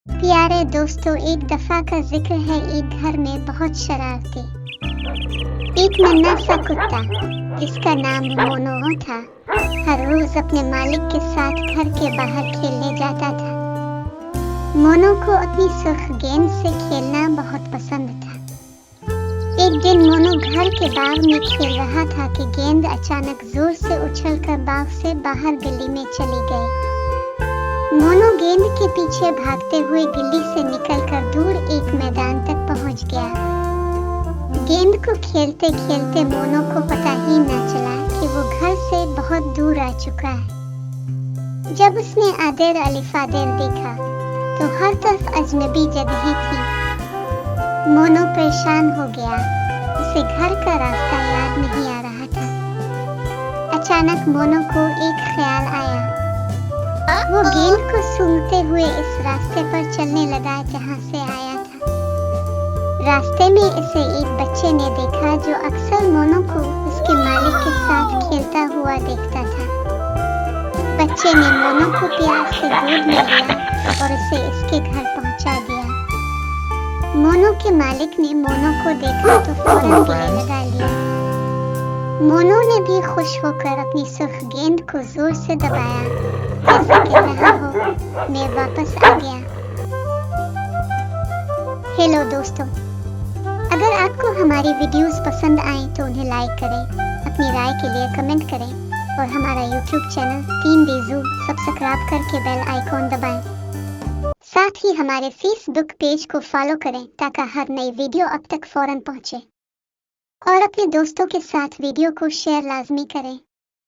प्यारे दोस्तों, एक दफा का जिक्र है। एक घर में बहुत शरारती एक नन्हा सा कुत्ता जिसका नाम मोनो था, हर रोज अपने मालिक के साथ घर के बाहर खेलने जाता था। मोनो को अपनी सुर्ख गेंद से खेलना बहुत पसंद था। एक दिन मोनो घर के बाग में खेल रहा था कि गेंद अचानक जोर से उछलकर बाग से बाहर गली में चली गई। मोनो गेंद के पीछे भागते हुए गली से निकलकर दूर एक मैदान तक पहुंच गया। गेंद को खेलते खेलते मोनो को पता ही न चला कि वो घर से बहुत दूर आ चुका है। जब उसने आदेर अलिफादेर देखा तो हर तरफ अजनबी जगहें थी। मोनो परेशान हो गया, उसे घर का रास्ता याद नहीं आ रहा था। अचानक मोनो को एक ख्याल आया। वो गेंद को सूंघते हुए इस रास्ते पर चलने लगा जहाँ से आया था। रास्ते में इसे एक बच्चे ने देखा जो अक्सर मोनो को उसके मालिक के साथ खेलता हुआ देखता था। बच्चे ने मोनो को प्यार से गोद में लिया और उसे इसके घर पहुंचा दिया। मोनो के मालिक ने मोनो को देखा तो फौरन गले लगा लिया। मोनो ने भी खुश होकर अपनी सुर्ख गेंद को जोर से दबाया, जैसे कह रहा हो, मैं वापस आ गया। हेलो दोस्तों, अगर आपको हमारी वीडियोस पसंद आए तो उन्हें लाइक करें, अपनी राय के लिए कमेंट करें और हमारा YouTube channel team Beju subscribe करके बेल आइकॉन दबाएं। साथ ही हमारे फेसबुक पेज को फॉलो करें ताकि हर नई वीडियो अब तक फौरन पहुंचे। और अपने दोस्तों के साथ वीडियो को शेयर लाजमी करें।